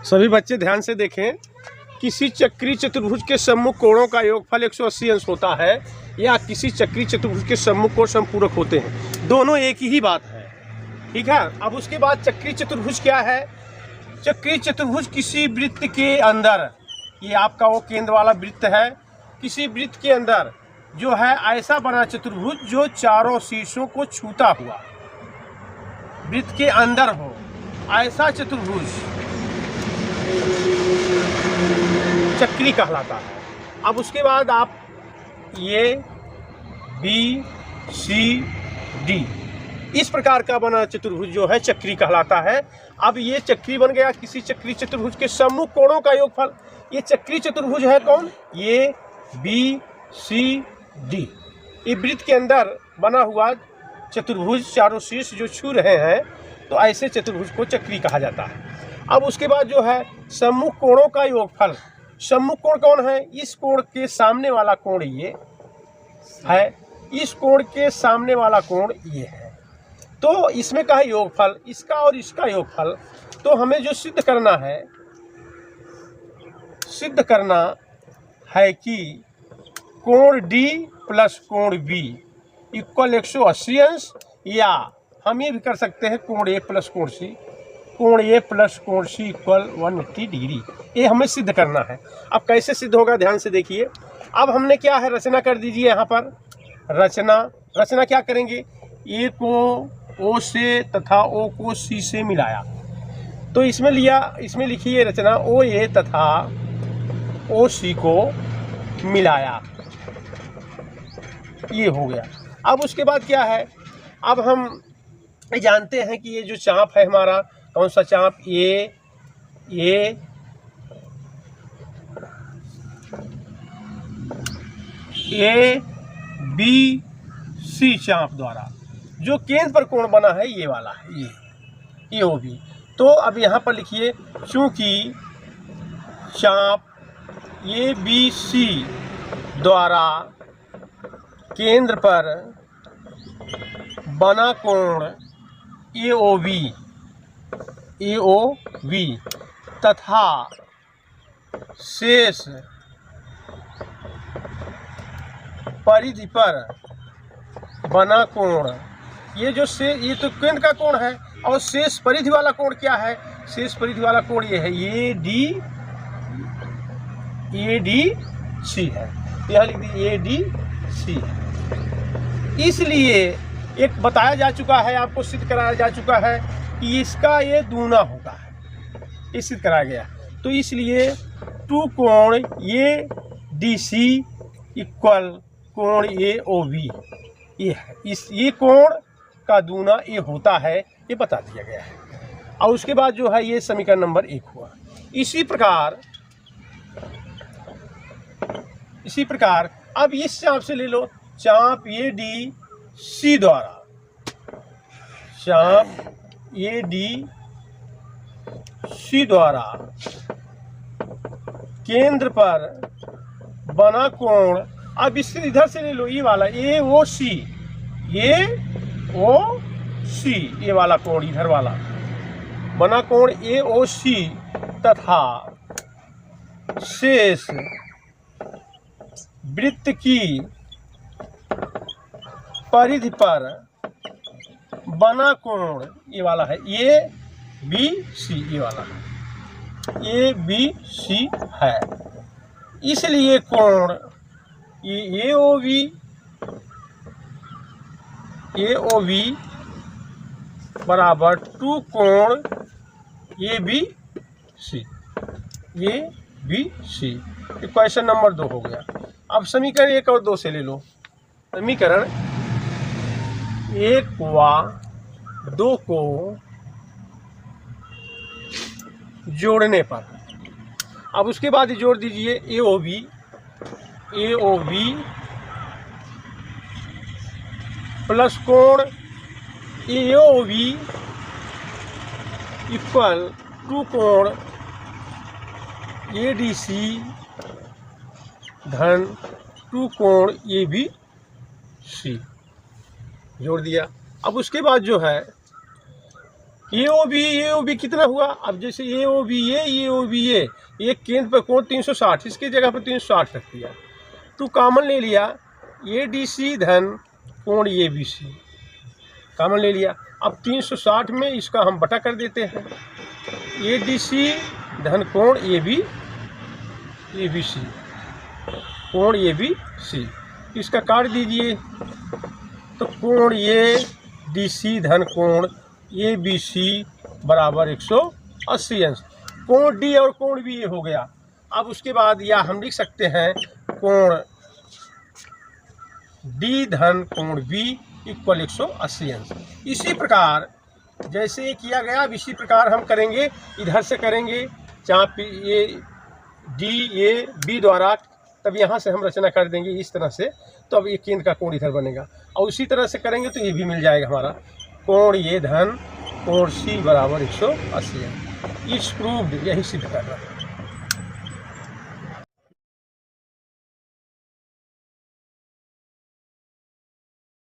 सभी बच्चे ध्यान से देखें। किसी चक्रीय चतुर्भुज के सम्मुख कोणों का योगफल 180 अंश होता है या किसी चक्रीय चतुर्भुज के सम्मुख कोण समपूरक होते हैं। दोनों एक ही बात है, ठीक है। अब उसके बाद चक्रीय चतुर्भुज क्या है? चक्रीय चतुर्भुज किसी वृत्त के अंदर, ये आपका वो केंद्र वाला वृत्त है, किसी वृत्त के अंदर जो है ऐसा बना चतुर्भुज जो चारों शीर्षों को छूता हुआ, वृत्त के अंदर हो ऐसा चतुर्भुज चक्री कहलाता है। अब उसके बाद आप ये बी सी डी इस प्रकार का बना चतुर्भुज जो है चक्री कहलाता है। अब ये चक्री बन गया किसी चक्री चतुर्भुज के सम्मुख कोणों का योगफल। ये चक्री चतुर्भुज है कौन? ये बी सी डी। ये वृत्त के अंदर बना हुआ चतुर्भुज चारों शीर्ष जो छू रहे हैं, तो ऐसे चतुर्भुज को चक्री कहा जाता है। अब उसके बाद जो है सम्मुख कोणों का योगफल। सम्मुख कोण कौन है? इस कोण के सामने वाला कोण ये है, इस कोण के सामने वाला कोण ये है। तो इसमें का है योगफल, इसका और इसका योगफल। तो हमें जो सिद्ध करना है कि कोण डी प्लस कोण बी इक्वल 180 अंश, या हम ये भी कर सकते हैं कोण ए प्लस कोण सी, कोण ए प्लस कोण सी इक्वल 180 डिग्री। ये हमें सिद्ध करना है। अब कैसे सिद्ध होगा ध्यान से देखिए। अब हमने क्या है रचना कर दीजिए यहाँ पर। रचना क्या करेंगे? ए को ओ से तथा ओ को सी से मिलाया, तो इसमें लिखिए रचना ओ ए तथा ओ सी को मिलाया, ये हो गया। अब उसके बाद क्या है? अब हम जानते हैं कि ये जो चाप है हमारा, कौन सा चाप? ए बी सी चाप द्वारा जो केंद्र पर कोण बना है ये वाला है, ये ओ बी। तो अब यहाँ पर लिखिए, चूंकि चाप ए बी सी द्वारा केंद्र पर बना कोण ए ओ बी तथा शेष परिधि पर बना कोण, ये तो केंद्र का कोण है, और शेष परिधि वाला कोण क्या है? शेष परिधि वाला कोण ये है, ए डी सी है। यहाँ लिख दीजिए ए डी सी है। इसलिए एक बताया जा चुका है, आपको सिद्ध कराया जा चुका है कि इसका ये दूना होता है, ये सिद्ध कराया गया। तो इसलिए टू कोण ए डी सी इक्वल कोण ए ओ बी, ये है। ये कोण का दूना ये होता है, ये बता दिया गया है। और उसके बाद जो है ये समीकरण नंबर 1 हुआ। इसी प्रकार अब इस चाप से ले लो, चाप ए डी सी द्वारा, चाप ए डी सी द्वारा केंद्र पर बना कोण। अब इससे इधर से ले लो, ये वाला ए ओ सी, ये वाला कोण, इधर वाला बना कोण ए ओ सी तथा शेष वृत्त की परिधि पर बना कोण ये वाला है, ए बी सी, ये वाला ए बी सी है। इसलिए कोण ए ओ बी बराबर टू कोण A B C, question number 2 हो गया। अब समीकरण 1 और 2 से ले लो। समीकरण 1 व 2 को जोड़ने पर, अब उसके बाद जोड़ दीजिए ए ओ बी प्लस कोण ए ओ बी इक्वल टू कोण ए डी सी धन टू कोण ए बी सी, जोड़ दिया। अब उसके बाद जो है ए ओ बी कितना हुआ? अब जैसे ए ओ बी ए एक केंद्र पर कोण 360, इसकी जगह पर 360 रख दिया, तो कॉमन ले लिया ए डी सी धन कोण ए बी सी, कॉमन ले लिया। अब 360 में इसका हम बटा कर देते हैं, ए डी सी धन कोण ए बी सी, कोण ए बी सी, इसका काट दीजिए, तो कोण ए डी सी धन कोण ए बी सी बराबर 180 अंश। कोण डी और कोण बी ये हो गया। अब उसके बाद या हम लिख सकते हैं कोण डी धन कोण बी इक्वल 180 अंश। इसी प्रकार जैसे किया गया, अब इसी प्रकार हम करेंगे, इधर से करेंगे चाप ए डी ए बी द्वारा, तब यहाँ से हम रचना कर देंगे इस तरह से, तो अब ये केंद्र का कोण इधर बनेगा, और उसी तरह से करेंगे तो ये भी मिल जाएगा हमारा, कोण ए धन कोण सी बराबर 180 अंश। इट्स प्रूव्ड, यही सिद्ध कर रहा है।